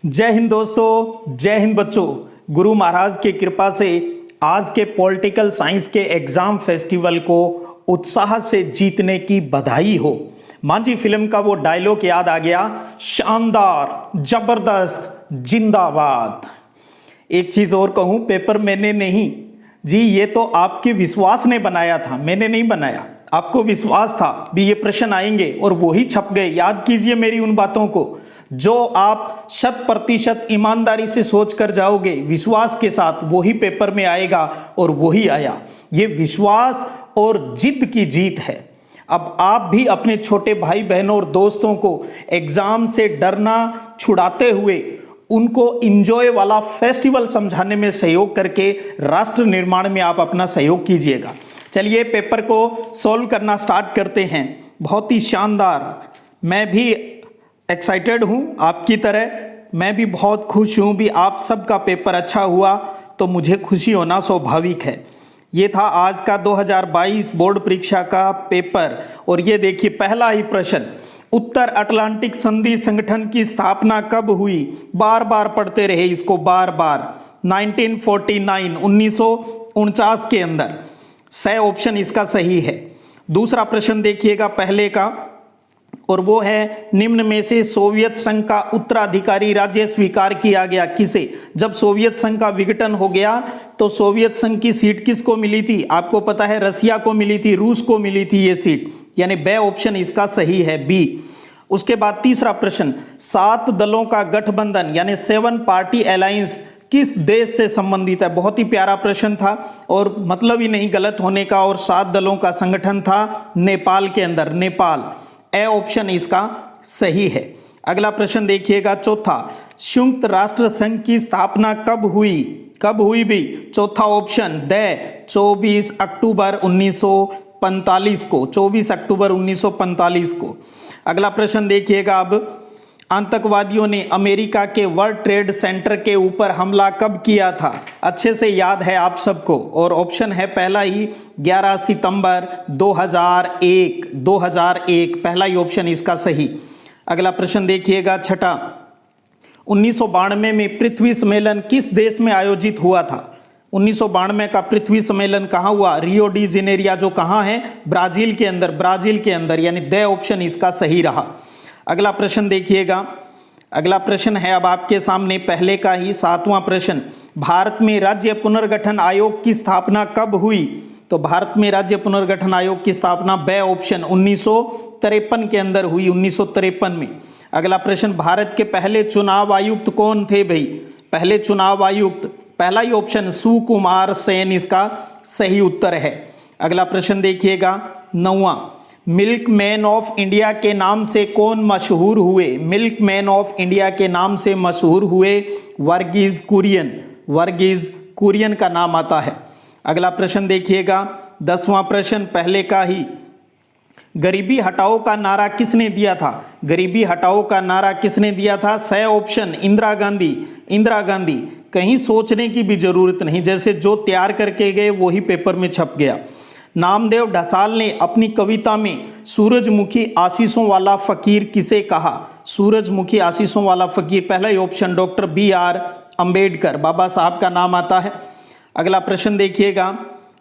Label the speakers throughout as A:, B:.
A: जय हिंद दोस्तों, जय हिंद बच्चों। गुरु महाराज की कृपा से आज के पॉलिटिकल साइंस के एग्जाम फेस्टिवल को उत्साह से जीतने की बधाई हो। मांझी फिल्म का वो डायलॉग याद आ गया, शानदार, जबरदस्त, जिंदाबाद। एक चीज और कहूं, पेपर मैंने नहीं जी, ये तो आपके विश्वास ने बनाया था, मैंने नहीं बनाया। आपको विश्वास था भी ये प्रश्न आएंगे और वही छप गए। याद कीजिए मेरी उन बातों को, जो आप 100% ईमानदारी से सोच कर जाओगे विश्वास के साथ, वही पेपर में आएगा और वही आया। ये विश्वास और जिद की जीत है। अब आप भी अपने छोटे भाई बहनों और दोस्तों को एग्जाम से डरना छुड़ाते हुए उनको इंजॉय वाला फेस्टिवल समझाने में सहयोग करके राष्ट्र निर्माण में आप अपना सहयोग कीजिएगा। चलिए पेपर को सॉल्व करना स्टार्ट करते हैं। बहुत ही शानदार, मैं भी एक्साइटेड हूं आपकी तरह। मैं भी बहुत खुश हूं भी आप सबका पेपर अच्छा हुआ तो मुझे खुशी होना स्वाभाविक है। ये था आज का 2022 बोर्ड परीक्षा का पेपर। और ये देखिए पहला ही प्रश्न, उत्तर अटलांटिक संधि संगठन की स्थापना कब हुई? बार बार पढ़ते रहे इसको, बार बार। 1949, 1949 के अंदर। सही ऑप्शन इसका सही है। दूसरा प्रश्न देखिएगा पहले का, और वो है, निम्न में से सोवियत संघ का उत्तराधिकारी राज्य स्वीकार किया गया किसे? जब सोवियत संघ का विघटन हो गया तो सोवियत संघ की सीट किसको मिली थी? आपको पता है रसिया को मिली थी, रूस को मिली थी ये सीट, यानी बे ऑप्शन इसका सही है, बी। उसके बाद तीसरा प्रश्न, 7 दलों का गठबंधन यानी 7 पार्टी अलायंस किस देश से संबंधित है? बहुत ही प्यारा प्रश्न था और मतलब ही नहीं गलत होने का। और 7 दलों का संगठन था नेपाल के अंदर, नेपाल। ए ऑप्शन इसका सही है। अगला प्रश्न देखिएगा चौथा, संयुक्त राष्ट्र संघ की स्थापना कब हुई? कब हुई भी? चौथा ऑप्शन द 24 अक्टूबर 1945 को, 24 अक्टूबर 1945 को। अगला प्रश्न देखिएगा अब, आतंकवादियों ने अमेरिका के वर्ल्ड ट्रेड सेंटर के ऊपर हमला कब किया था? अच्छे से याद है आप सबको, और ऑप्शन है पहला ही 11 सितंबर 2001, 2001 पहला ही ऑप्शन इसका सही। अगला प्रश्न देखिएगा छठा, 1992 में पृथ्वी सम्मेलन किस देश में आयोजित हुआ था? 1992 का पृथ्वी सम्मेलन कहाँ हुआ? रियो डी जेनेरिया, जो कहाँ है? ब्राजील के अंदर, ब्राजील के अंदर, यानी द ऑप्शन इसका सही रहा। अगला प्रश्न देखिएगा, अगला प्रश्न है अब आपके सामने पहले का ही 7वां प्रश्न, भारत में राज्य पुनर्गठन आयोग की स्थापना कब हुई? तो भारत में राज्य पुनर्गठन आयोग की स्थापना बे ऑप्शन 1953 के अंदर हुई, 1953 में। अगला प्रश्न, भारत के पहले चुनाव आयुक्त कौन थे भाई? पहले चुनाव आयुक्त पहला ही ऑप्शन सुकुमार सेन इसका सही उत्तर है। अगला प्रश्न देखिएगा 9वां, मिल्क मैन ऑफ इंडिया के नाम से कौन मशहूर हुए? मिल्क मैन ऑफ इंडिया के नाम से मशहूर हुए वर्गीज कुरियन, वर्गीज कुरियन का नाम आता है। अगला प्रश्न देखिएगा 10वां प्रश्न पहले का ही, गरीबी हटाओ का नारा किसने दिया था? गरीबी हटाओ का नारा किसने दिया था? सही ऑप्शन इंदिरा गांधी, इंदिरा गांधी। कहीं सोचने की भी जरूरत नहीं, जैसे जो तैयार करके गए वही पेपर में छप गया। नामदेव ढसाल ने अपनी कविता में सूरजमुखी आशीषों वाला फकीर किसे कहा? सूरजमुखी आशीषों वाला फकीर पहला ही ऑप्शन डॉक्टर BR अंबेडकर, बाबा साहब का नाम आता है। अगला प्रश्न देखिएगा,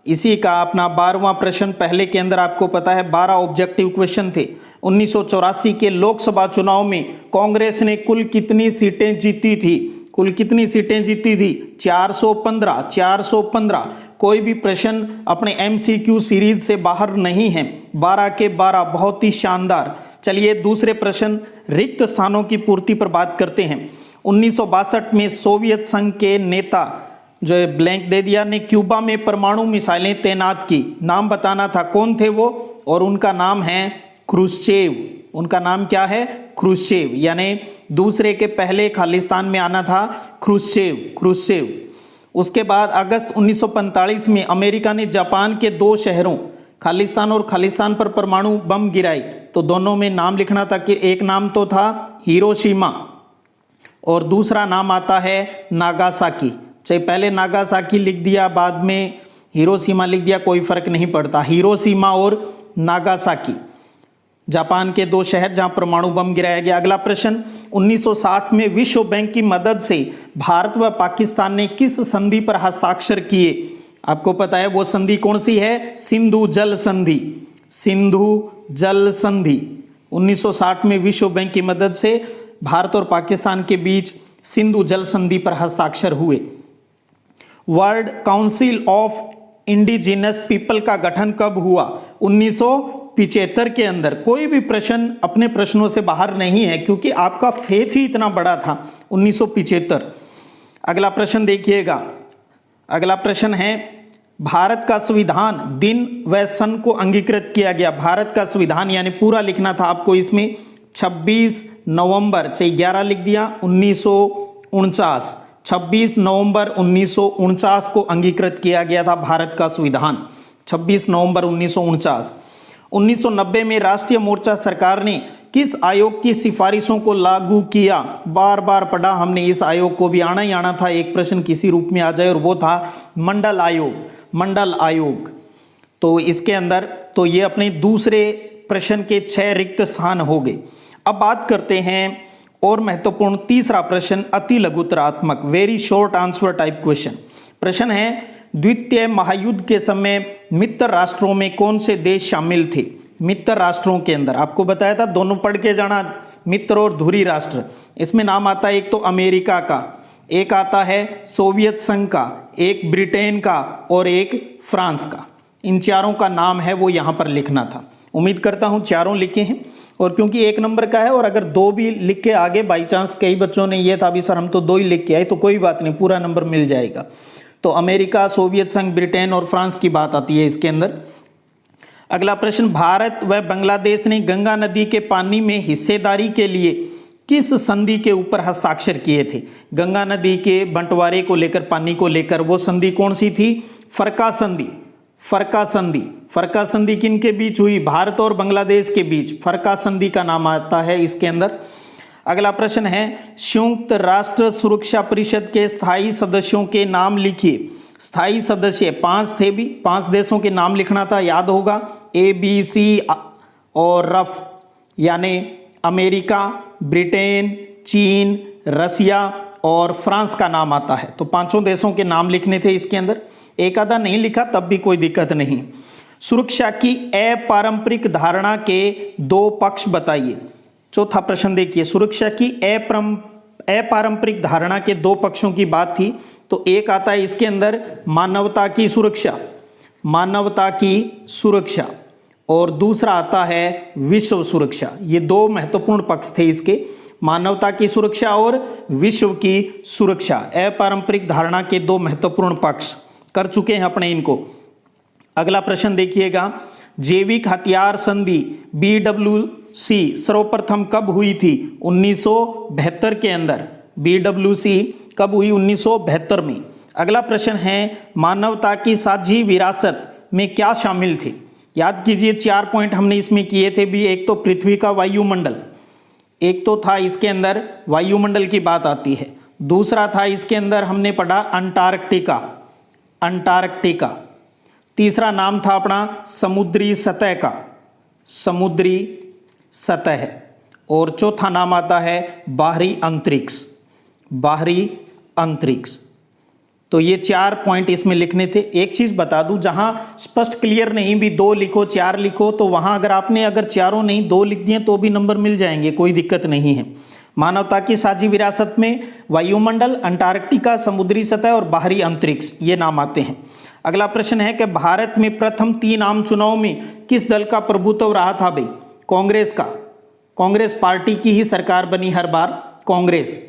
A: इसी का अपना 12वां प्रश्न, पहले के अंदर आपको पता है 12 ऑब्जेक्टिव क्वेश्चन थे। 1984 के लोकसभा चुनाव में कांग्रेस ने कुल कितनी सीटें जीती थी? कुल कितनी सीटें जीती थी? 415, 415। कोई भी प्रश्न अपने MCQ सीरीज से बाहर नहीं है, 12 के 12, बहुत ही शानदार। चलिए दूसरे प्रश्न, रिक्त स्थानों की पूर्ति पर बात करते हैं। 1962 में सोवियत संघ के नेता, जो ब्लैंक दे दिया, ने क्यूबा में परमाणु मिसाइलें तैनात की, नाम बताना था, कौन थे वो? और उनका नाम है क्रुश्चेव। उनका नाम क्या है? क्रुश्चेव, यानी दूसरे के पहले खालिस्तान में आना था क्रुश्चेव, क्रुश्चेव। उसके बाद अगस्त 1945 में अमेरिका ने जापान के 2 शहरों खालिस्तान और खालिस्तान पर परमाणु बम गिराई। तो दोनों में नाम लिखना था कि एक नाम तो था हिरोशिमा और दूसरा नाम आता है नागासाकी। चाहे पहले नागासाकी लिख दिया बाद में हिरोशिमा लिख दिया, कोई फर्क नहीं पड़ता, हिरोशिमा और नागासाकी। जापान के 2 शहर जहां परमाणु बम गिराया गया। अगला प्रश्न, 1960 में विश्व बैंक की मदद से भारत व पाकिस्तान ने किस संधि पर हस्ताक्षर किए? आपको पता है वो संधि कौन सी है? सिंधु जल संधि। सिंधु जल संधि 1960 में विश्व बैंक की मदद से भारत और पाकिस्तान के बीच सिंधु जल संधि पर हस्ताक्षर हुए। World council of indigenous people का गठन कब हुआ? 1975 के अंदर। कोई भी प्रश्न अपने प्रश्नों से बाहर नहीं है क्योंकि आपका फेथ ही इतना बड़ा था। 1975। अगला प्रश्न देखिएगा। अगला प्रश्न है, भारत का संविधान दिन व सन को अंगीकृत किया गया। भारत का संविधान यानी पूरा लिखना था आपको इसमें 26 नवंबर, चाहे 11 लिख दिया, 1949। 26 नवंबर 1949 को अंगीकृत किया गया था भारत का संविधान। 26 नवंबर 1949। 1990 में राष्ट्रीय मोर्चा सरकार ने किस आयोग की सिफारिशों को लागू किया? बार बार पढ़ा हमने इस आयोग को, भी आना ही आना था, एक प्रश्न किसी रूप में आ जाए, और वो था मंडल आयोग। मंडल आयोग। तो इसके अंदर तो ये अपने दूसरे प्रश्न के 6 रिक्त स्थान हो गए। अब बात करते हैं और महत्वपूर्ण तीसरा प्रश्न, अति लघुतरात्मक, very short answer type question. प्रश्न है, द्वितीय महायुद्ध के समय मित्र राष्ट्रों में कौन से देश शामिल थे? मित्र राष्ट्रों के अंदर आपको बताया था, दोनों पढ़ के जाना, मित्र और धुरी राष्ट्र। इसमें नाम आता है एक तो अमेरिका का, एक आता है सोवियत संघ का, एक ब्रिटेन का और एक फ्रांस का। इन चारों का नाम है वो यहाँ पर लिखना था। उम्मीद करता हूँ चारों लिखे हैं, और क्योंकि 1 नंबर का है और अगर 2 भी लिख के आगे बाई चांस कई बच्चों ने ये था भी सर हम तो 2 ही लिख के आए, तो कोई बात नहीं, पूरा नंबर मिल जाएगा। तो अमेरिका, सोवियत संघ, ब्रिटेन और फ्रांस की बात आती है इसके अंदर। अगला प्रश्न, भारत व बांग्लादेश ने गंगा नदी के पानी में हिस्सेदारी के लिए किस संधि के ऊपर हस्ताक्षर किए थे? गंगा नदी के बंटवारे को लेकर, पानी को लेकर, वो संधि कौन सी थी? फरका संधि। फरका संधि। फरका संधि किन के बीच हुई? भारत और बांग्लादेश के बीच फरका संधि का नाम आता है इसके अंदर। अगला प्रश्न है, संयुक्त राष्ट्र सुरक्षा परिषद के स्थायी सदस्यों के नाम लिखिए। स्थायी सदस्य 5 थे, भी 5 देशों के नाम लिखना था, याद होगा, ABC और रफ, यानी अमेरिका, ब्रिटेन, चीन, रसिया और फ्रांस का नाम आता है। तो 5 देशों के नाम लिखने थे इसके अंदर। एक आधा नहीं लिखा तब भी कोई दिक्कत नहीं। सुरक्षा की अपारंपरिक धारणा के 2 पक्ष बताइए। चौथा प्रश्न देखिए, सुरक्षा की अपारंपरिक धारणा के 2 पक्षों की बात थी, तो एक आता है इसके अंदर मानवता की सुरक्षा, मानवता की सुरक्षा, और दूसरा आता है विश्व सुरक्षा। ये 2 महत्वपूर्ण पक्ष थे इसके, मानवता की सुरक्षा और विश्व की सुरक्षा। अपारंपरिक धारणा के 2 महत्वपूर्ण पक्ष कर चुके हैं अपने इनको। अगला प्रश्न देखिएगा, जैविक हथियार संधि BWC सर्वप्रथम कब हुई थी? 1972 के अंदर। BWC कब हुई? 1972 में। अगला प्रश्न है, मानवता की साझी विरासत में क्या शामिल थे? याद कीजिए 4 पॉइंट हमने इसमें किए थे भी। एक तो पृथ्वी का वायुमंडल, एक तो था इसके अंदर वायुमंडल की बात आती है, दूसरा था इसके अंदर हमने पढ़ा अंटार्कटिका, अंटार्कटिका, तीसरा नाम था अपना समुद्री सतह का, समुद्री सतह, और चौथा नाम आता है बाहरी अंतरिक्ष, बाहरी अंतरिक्ष। तो ये 4 पॉइंट इसमें लिखने थे। एक चीज बता दूं, जहां स्पष्ट क्लियर नहीं भी 2 लिखो 4 लिखो, तो वहां अगर आपने अगर चारों नहीं 2 लिख दिए तो भी नंबर मिल जाएंगे, कोई दिक्कत नहीं है। मानवता की साझी विरासत में वायुमंडल, अंटार्कटिका, समुद्री सतह और बाहरी अंतरिक्ष ये नाम आते हैं। अगला प्रश्न है कि भारत में प्रथम 3 आम चुनाव में किस दल का प्रभुत्व रहा था भाई? कांग्रेस का। कांग्रेस पार्टी की ही सरकार बनी हर बार, कांग्रेस।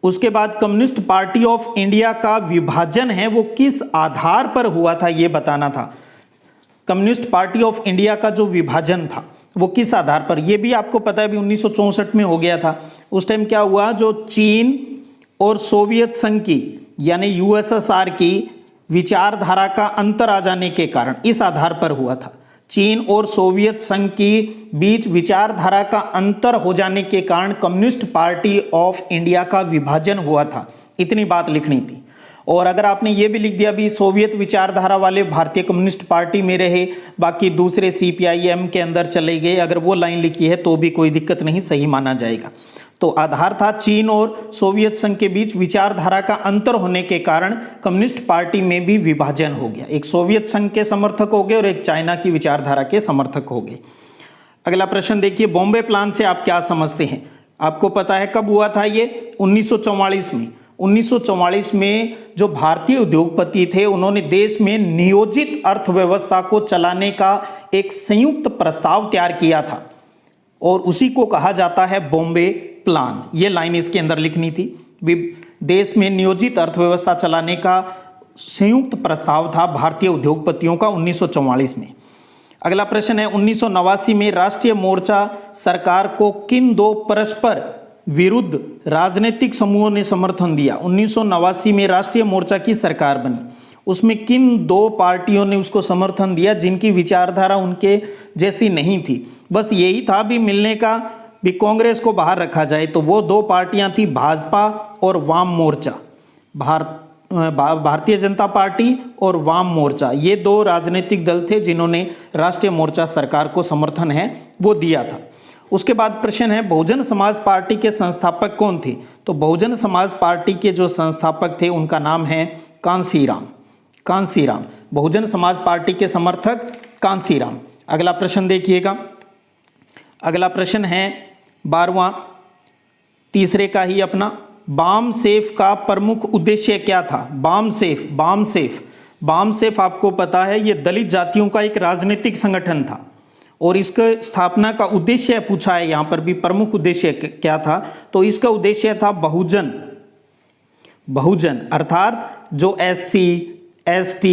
A: उसके बाद कम्युनिस्ट पार्टी ऑफ इंडिया का विभाजन है वो किस आधार पर हुआ था ये बताना था। कम्युनिस्ट पार्टी ऑफ इंडिया का जो विभाजन था वो किस आधार पर, ये भी आपको पता है, भी 1964 में हो गया था। उस टाइम क्या हुआ, जो चीन और सोवियत संघ की यानी USSR की विचारधारा का अंतर आ जाने के कारण इस आधार पर हुआ था। चीन और सोवियत संघ की बीच विचारधारा का अंतर हो जाने के कारण कम्युनिस्ट पार्टी ऑफ इंडिया का विभाजन हुआ था, इतनी बात लिखनी थी। और अगर आपने ये भी लिख दिया भी सोवियत विचारधारा वाले भारतीय कम्युनिस्ट पार्टी में रहे, बाकी दूसरे सीपीआईएम के अंदर चले गए, अगर वो लाइन लिखी है तो भी कोई दिक्कत नहीं, सही माना जाएगा। तो आधार था चीन और सोवियत संघ के बीच विचारधारा का अंतर होने के कारण कम्युनिस्ट पार्टी में भी विभाजन हो गया, एक सोवियत संघ के समर्थक हो गए और एक चाइना की विचारधारा के समर्थक हो गए। अगला प्रश्न देखिए, बॉम्बे प्लान से आप क्या समझते हैं? आपको पता है कब हुआ था ये? 1944 में। 1944 में जो भारतीय उद्योगपति थे उन्होंने देश में नियोजित अर्थव्यवस्था को चलाने का एक संयुक्त प्रस्ताव तैयार किया था और उसी को कहा जाता है बॉम्बे प्लान। ये लाइन इसके अंदर लिखनी थी, देश में नियोजित अर्थव्यवस्था चलाने का संयुक्त प्रस्ताव था भारतीय उद्योगपतियों का 1944 में। अगला प्रश्न है, 1989 में राष्ट्रीय मोर्चा सरकार को किन दो परस्पर विरुद्ध राजनीतिक समूहों ने समर्थन दिया? 1989 में राष्ट्रीय मोर्चा की सरकार बनी, उसमें किन दो पार्टियों ने उसको समर्थन दिया जिनकी विचारधारा उनके जैसी नहीं थी? बस यही था भी मिलने का, भी कांग्रेस को बाहर रखा जाए। तो वो दो पार्टियां थी भाजपा और वाम मोर्चा, भारतीय जनता पार्टी और वाम मोर्चा, ये दो राजनीतिक दल थे जिन्होंने राष्ट्रीय मोर्चा सरकार को समर्थन है वो दिया था। उसके बाद प्रश्न है, बहुजन समाज पार्टी के संस्थापक कौन थे? तो बहुजन समाज पार्टी के जो संस्थापक थे उनका नाम है कांसीराम। कांसीराम, बहुजन समाज पार्टी के समर्थक कांसीराम। अगला प्रश्न देखिएगा, अगला प्रश्न है 12वां, तीसरे का ही अपना, बाम सेफ का प्रमुख उद्देश्य क्या था? बाम सेफ आपको पता है ये दलित जातियों का एक राजनीतिक संगठन था और इसका स्थापना का उद्देश्य पूछा है यहाँ पर भी, प्रमुख उद्देश्य क्या था? तो इसका उद्देश्य था बहुजन अर्थात जो SC, ST,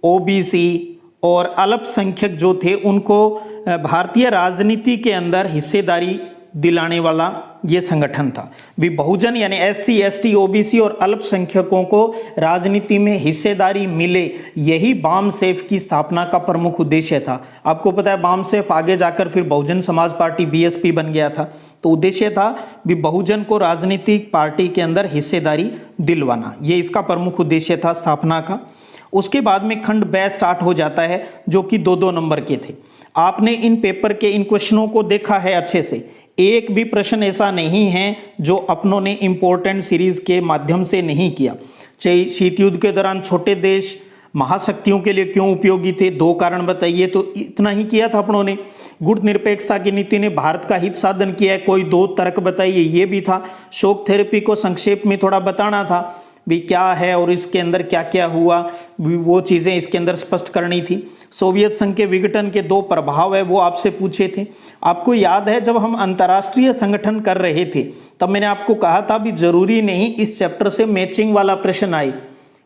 A: OBC और अल्पसंख्यक जो थे उनको भारतीय राजनीति के अंदर हिस्सेदारी दिलाने वाला ये संगठन था। भी बहुजन यानी SC, ST, OBC और अल्पसंख्यकों को राजनीति में हिस्सेदारी मिले, यही बाम सेफ की स्थापना का प्रमुख उद्देश्य था। आपको पता है बाम सेफ आगे जाकर फिर बहुजन समाज पार्टी BSP बन गया था। तो उद्देश्य था भी बहुजन को राजनीतिक पार्टी के अंदर हिस्सेदारी दिलवाना, ये इसका प्रमुख उद्देश्य था स्थापना का। उसके बाद में खंड ब स्टार्ट हो जाता है जो कि 2-2 नंबर के थे। आपने इन पेपर के इन क्वेश्चनों को देखा है अच्छे से, एक भी प्रश्न ऐसा नहीं है जो अपनों ने इंपॉर्टेंट सीरीज के माध्यम से नहीं किया। चाहे शीत युद्ध के दौरान छोटे देश महाशक्तियों के लिए क्यों उपयोगी थे, 2 कारण बताइए, तो इतना ही किया था अपनों ने। गुट निरपेक्षता की नीति ने भारत का हित साधन किया है, कोई 2 तर्क बताइए, ये भी था। शॉक थेरेपी को संक्षेप में थोड़ा बताना था भी क्या है और इसके अंदर क्या क्या हुआ, वो चीज़ें इसके अंदर स्पष्ट करनी थी। सोवियत संघ के विघटन के 2 प्रभाव है वो आपसे पूछे थे। आपको याद है जब हम अंतर्राष्ट्रीय संगठन कर रहे थे तब मैंने आपको कहा था भी जरूरी नहीं इस चैप्टर से मैचिंग वाला प्रश्न आए,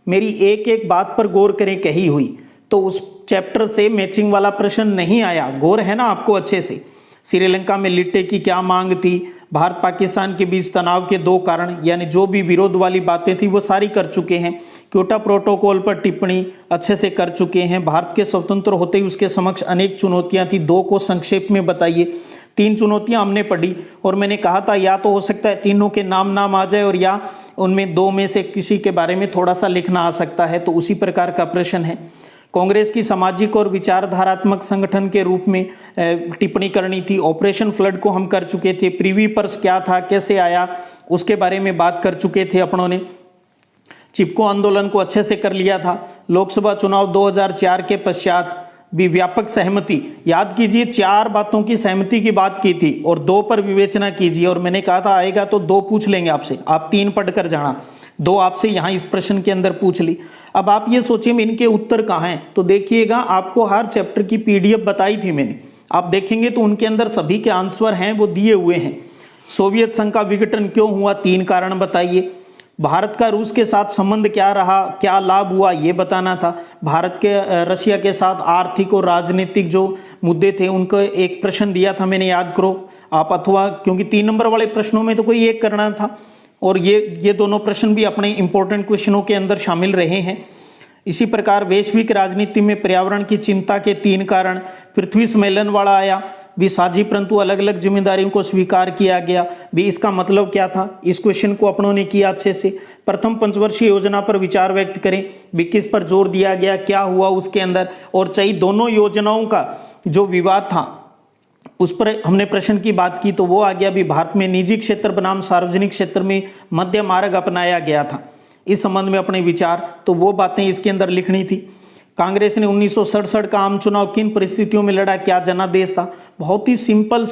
A: मेरी एक एक बात पर गौर करें कही हुई, तो उस चैप्टर से मैचिंग वाला प्रश्न नहीं आया। गौर है ना आपको अच्छे से? श्रीलंका में लिट्टे की क्या मांग थी, भारत पाकिस्तान के बीच तनाव के 2 कारण, यानी जो भी विरोध वाली बातें थी वो सारी कर चुके हैं। क्योटो प्रोटोकॉल पर टिप्पणी अच्छे से कर चुके हैं। भारत के स्वतंत्र होते ही उसके समक्ष अनेक चुनौतियां थी, 2 को संक्षेप में बताइए। 3 चुनौतियां हमने पढ़ी और मैंने कहा था या तो हो सकता है तीनों के नाम आ जाए और या उनमें 2 में से किसी के बारे में थोड़ा सा लिखना आ सकता है, तो उसी प्रकार का प्रश्न है। कांग्रेस की सामाजिक और विचारधारात्मक संगठन के रूप में टिप्पणी करनी थी। ऑपरेशन फ्लड को हम कर चुके थे। प्रीवी पर्स क्या था, कैसे आया, उसके बारे में बात कर चुके थे अपनों ने। चिपको आंदोलन को अच्छे से कर लिया था। लोकसभा चुनाव 2004 के पश्चात भी व्यापक सहमति, याद कीजिए 4 बातों की सहमति की बात की थी और 2 पर विवेचना कीजिए, और मैंने कहा था आएगा तो 2 पूछ लेंगे आपसे, आप 3 पढ़ कर जाना, 2 आपसे यहाँ इस प्रश्न के अंदर पूछ ली। अब आप ये सोचिए इनके उत्तर कहाँ हैं, तो देखिएगा आपको हर चैप्टर की PDF बताई थी मैंने, आप देखेंगे तो उनके अंदर सभी के आंसर हैं वो दिए हुए हैं। सोवियत संघ का विघटन क्यों हुआ, 3 कारण बताइए। भारत का रूस के साथ संबंध क्या रहा, क्या लाभ हुआ, ये बताना था। भारत के रशिया के साथ आर्थिक और राजनीतिक जो मुद्दे थे उनका एक प्रश्न दिया था मैंने, याद करो आप, अथवा क्योंकि 3 नंबर वाले प्रश्नों में तो कोई एक करना था, और ये दोनों प्रश्न भी अपने इंपॉर्टेंट क्वेश्चनों के अंदर शामिल रहे हैं। इसी प्रकार वैश्विक राजनीति में पर्यावरण की चिंता के 3 कारण, पृथ्वी सम्मेलन वाला आया, भी साझी परंतु अलग अलग जिम्मेदारियों को स्वीकार किया गया। भी इसका मतलब क्या था, इस क्वेश्चन को अपनों ने किया अच्छे से। प्रथम पंचवर्षीय योजना पर विचार व्यक्त करें, भी किस पर जोर दिया गया, क्या हुआ उसके अंदर। और चाहिए दोनों योजनाओं का जो विवाद था उस पर हमने प्रश्न की बात की, तो वो आ गया भी भारत में निजी क्षेत्र बनाम सार्वजनिक क्षेत्र में मध्य मार्ग अपनाया गया था, इस संबंध में अपने विचार, तो वो बातें इसके अंदर लिखनी थी। कांग्रेस ने 1967 का आम चुनाव किन परिस्थितियों में लड़ा, क्या जनादेश था। बहुत ही सिंपल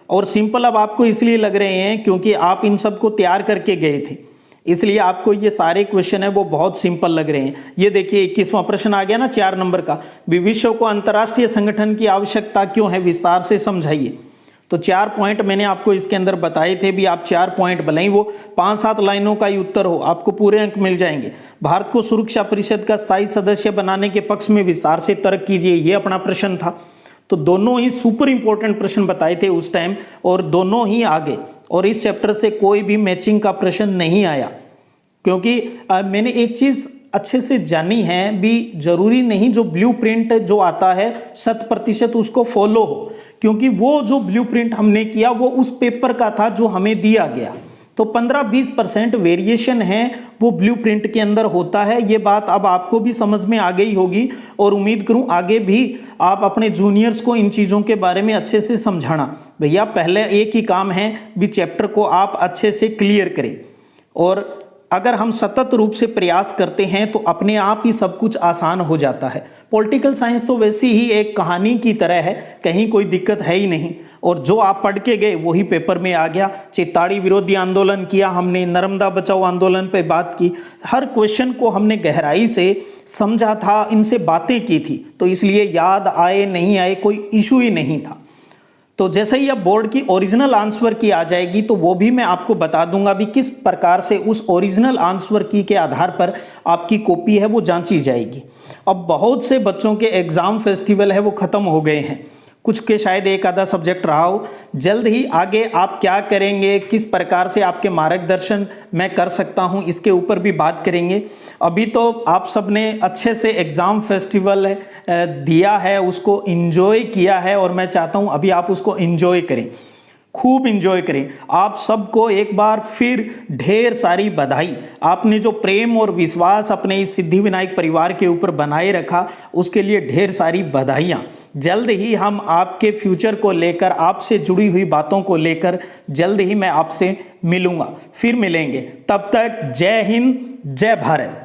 A: और सिंपल अब आपको इसलिए लग रहे हैं क्योंकि आप इन सब को तैयार करके गए थे, इसलिए आपको ये सारे क्वेश्चन है वो बहुत सिंपल लग रहे हैं। ये देखिए 21वां प्रश्न आ गया ना 4 नंबर का, विश्व को अंतर्राष्ट्रीय संगठन की आवश्यकता क्यों है, विस्तार से समझाइए। तो 4 पॉइंट मैंने आपको इसके अंदर बताए थे भी, आप 4 पॉइंट भले ही वो 5-7 लाइनों का ही उत्तर हो, आपको पूरे अंक मिल जाएंगे। भारत को सुरक्षा परिषद का स्थायी सदस्य बनाने के पक्ष में विस्तार से तर्क कीजिए, ये अपना प्रश्न था। तो दोनों ही सुपर इंपॉर्टेंट प्रश्न बताए थे उस टाइम और दोनों ही आगे, और इस चैप्टर से कोई भी मैचिंग का प्रश्न नहीं आया, क्योंकि मैंने एक चीज अच्छे से जानी है भी, जरूरी नहीं जो ब्लूप्रिंट जो आता है 100% उसको फॉलो हो, क्योंकि वो जो ब्लूप्रिंट हमने किया वो उस पेपर का था जो हमें दिया गया। तो 15-20% वेरिएशन है वो ब्लूप्रिंट के अंदर होता है। ये बात अब आपको भी समझ में आ गई होगी और उम्मीद करूं आगे भी आप अपने जूनियर्स को इन चीज़ों के बारे में अच्छे से समझाना। भैया पहले एक ही काम है भी, चैप्टर को आप अच्छे से क्लियर करें, और अगर हम सतत रूप से प्रयास करते हैं तो अपने आप ही सब कुछ आसान हो जाता है। पॉलिटिकल साइंस तो वैसी ही एक कहानी की तरह है, कहीं कोई दिक्कत है ही नहीं, और जो आप पढ़ के गए वही पेपर में आ गया। चित्ताड़ी विरोधी आंदोलन किया हमने, नर्मदा बचाओ आंदोलन पे बात की, हर क्वेश्चन को हमने गहराई से समझा था, इनसे बातें की थी, तो इसलिए याद आए नहीं आए कोई इशू ही नहीं था। तो जैसे ही अब बोर्ड की ओरिजिनल आंसर की आ जाएगी तो वो भी मैं आपको बता दूंगा भी किस प्रकार से उस ओरिजिनल आंसर की के आधार पर आपकी कॉपी है वो जांची जाएगी। अब बहुत से बच्चों के एग्जाम फेस्टिवल है वो खत्म हो गए हैं, कुछ के शायद एक आधा सब्जेक्ट रहा हो। जल्द ही आगे आप क्या करेंगे, किस प्रकार से आपके मार्गदर्शन मैं कर सकता हूं, इसके ऊपर भी बात करेंगे। अभी तो आप सबने अच्छे से एग्ज़ाम फेस्टिवल दिया है, उसको एंजॉय किया है, और मैं चाहता हूं अभी आप उसको एंजॉय करें, खूब एंजॉय करें। आप सबको एक बार फिर ढेर सारी बधाई। आपने जो प्रेम और विश्वास अपने इस सिद्धिविनायक परिवार के ऊपर बनाए रखा उसके लिए ढेर सारी बधाइयाँ। जल्द ही हम आपके फ्यूचर को लेकर, आपसे जुड़ी हुई बातों को लेकर जल्द ही मैं आपसे मिलूंगा, फिर मिलेंगे। तब तक जय हिंद, जय भारत।